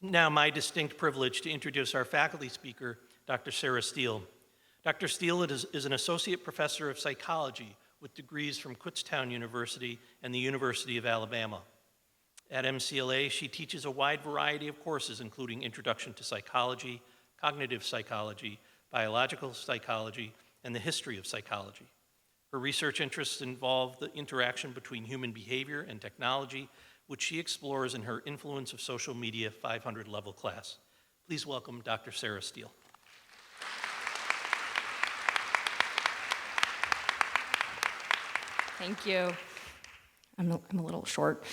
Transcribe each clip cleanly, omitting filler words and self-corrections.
Now my distinct privilege to introduce our faculty speaker, Dr. Sarah Steele. Dr. Steele is an associate professor of psychology with degrees from Kutztown University and the University of Alabama. At MCLA, she teaches a wide variety of courses, including Introduction to Psychology, Cognitive Psychology, Biological Psychology, and the History of Psychology. Her research interests involve the interaction between human behavior and technology, which she explores in her Influence of Social Media 500 level class. Please welcome Dr. Sarah Steele. Thank you. I'm a little short.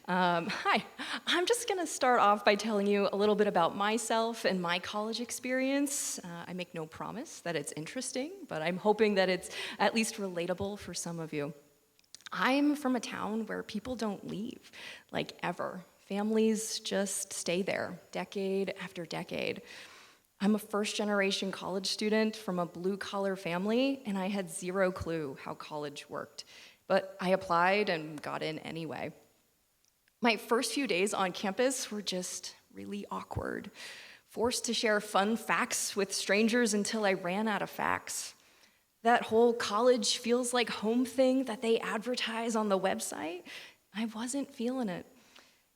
Hi, I'm just gonna start off by telling you a little bit about myself and my college experience. I make no promise that it's interesting, but I'm hoping that it's at least relatable for some of you. I'm from a town where people don't leave, like ever. Families just stay there, decade after decade. I'm a first-generation college student from a blue-collar family, and I had zero clue how college worked. But I applied and got in anyway. My first few days on campus were just really awkward. Forced to share fun facts with strangers until I ran out of facts. That whole college feels like home thing that they advertise on the website, I wasn't feeling it.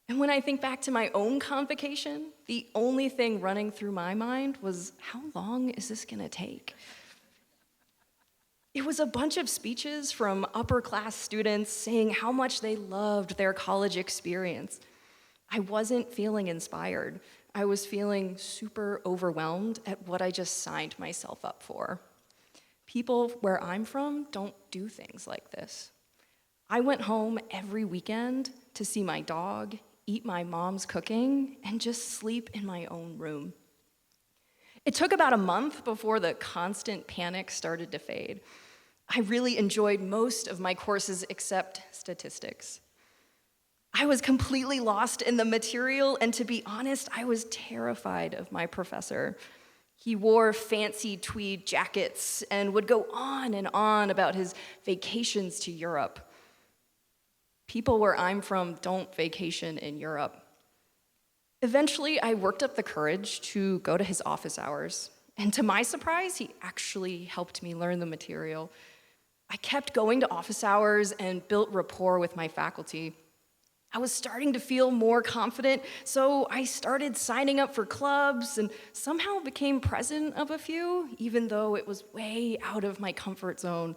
And when I think back to my own convocation, the only thing running through my mind was, how long is this gonna take? It was a bunch of speeches from upper-class students saying how much they loved their college experience. I wasn't feeling inspired. I was feeling super overwhelmed at what I just signed myself up for. People where I'm from don't do things like this. I went home every weekend to see my dog, eat my mom's cooking, and just sleep in my own room. It took about a month before the constant panic started to fade. I really enjoyed most of my courses except statistics. I was completely lost in the material, and to be honest, I was terrified of my professor. He wore fancy tweed jackets and would go on and on about his vacations to Europe. People where I'm from don't vacation in Europe. Eventually, I worked up the courage to go to his office hours, and to my surprise, he actually helped me learn the material. I kept going to office hours and built rapport with my faculty. I was starting to feel more confident, so I started signing up for clubs and somehow became president of a few, even though it was way out of my comfort zone.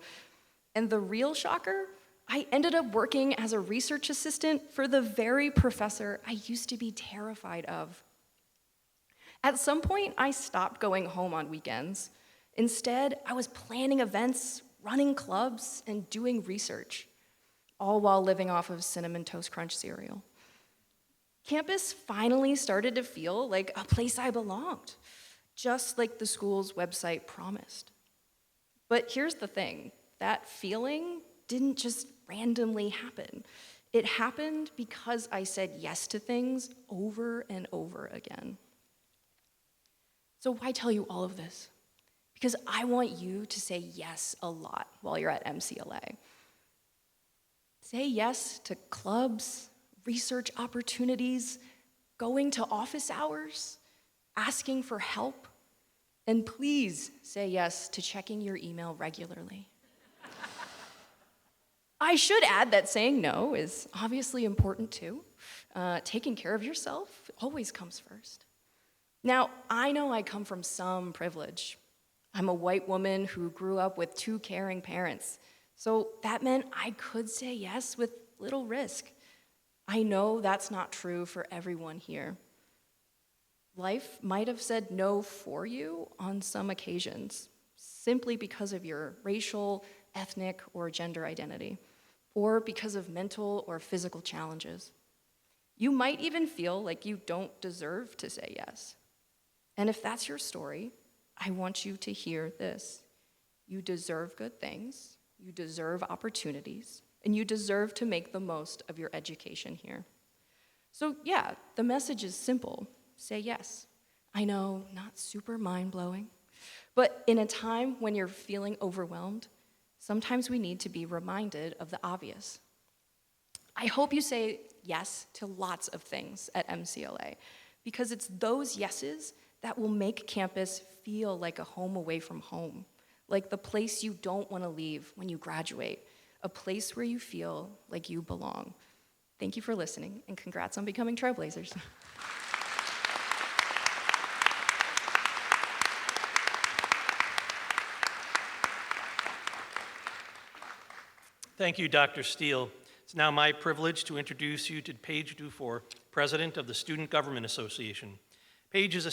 And the real shocker, I ended up working as a research assistant for the very professor I used to be terrified of. At some point, I stopped going home on weekends. Instead, I was planning events, running clubs, and doing research, all while living off of Cinnamon Toast Crunch cereal. Campus finally started to feel like a place I belonged, just like the school's website promised. But here's the thing, that feeling didn't just randomly happen. It happened because I said yes to things over and over again. So why tell you all of this? Because I want you to say yes a lot while you're at MCLA. Say yes to clubs, research opportunities, going to office hours, asking for help, and please say yes to checking your email regularly. I should add that saying no is obviously important too. Taking care of yourself always comes first. Now, I know I come from some privilege. I'm a white woman who grew up with 2 caring parents, so that meant I could say yes with little risk. I know that's not true for everyone here. Life might have said no for you on some occasions, simply because of your racial, ethnic, or gender identity, or because of mental or physical challenges. You might even feel like you don't deserve to say yes. And if that's your story, I want you to hear this. You deserve good things, you deserve opportunities, and you deserve to make the most of your education here. So yeah, the message is simple. Say yes. I know, not super mind-blowing, but in a time when you're feeling overwhelmed, sometimes we need to be reminded of the obvious. I hope you say yes to lots of things at MCLA, because it's those yeses that will make campus feel like a home away from home, like the place you don't want to leave when you graduate, a place where you feel like you belong. Thank you for listening, and congrats on becoming trailblazers. Thank you, Dr. Steele. It's now my privilege to introduce you to Paige Dufour, President of the Student Government Association. Paige is a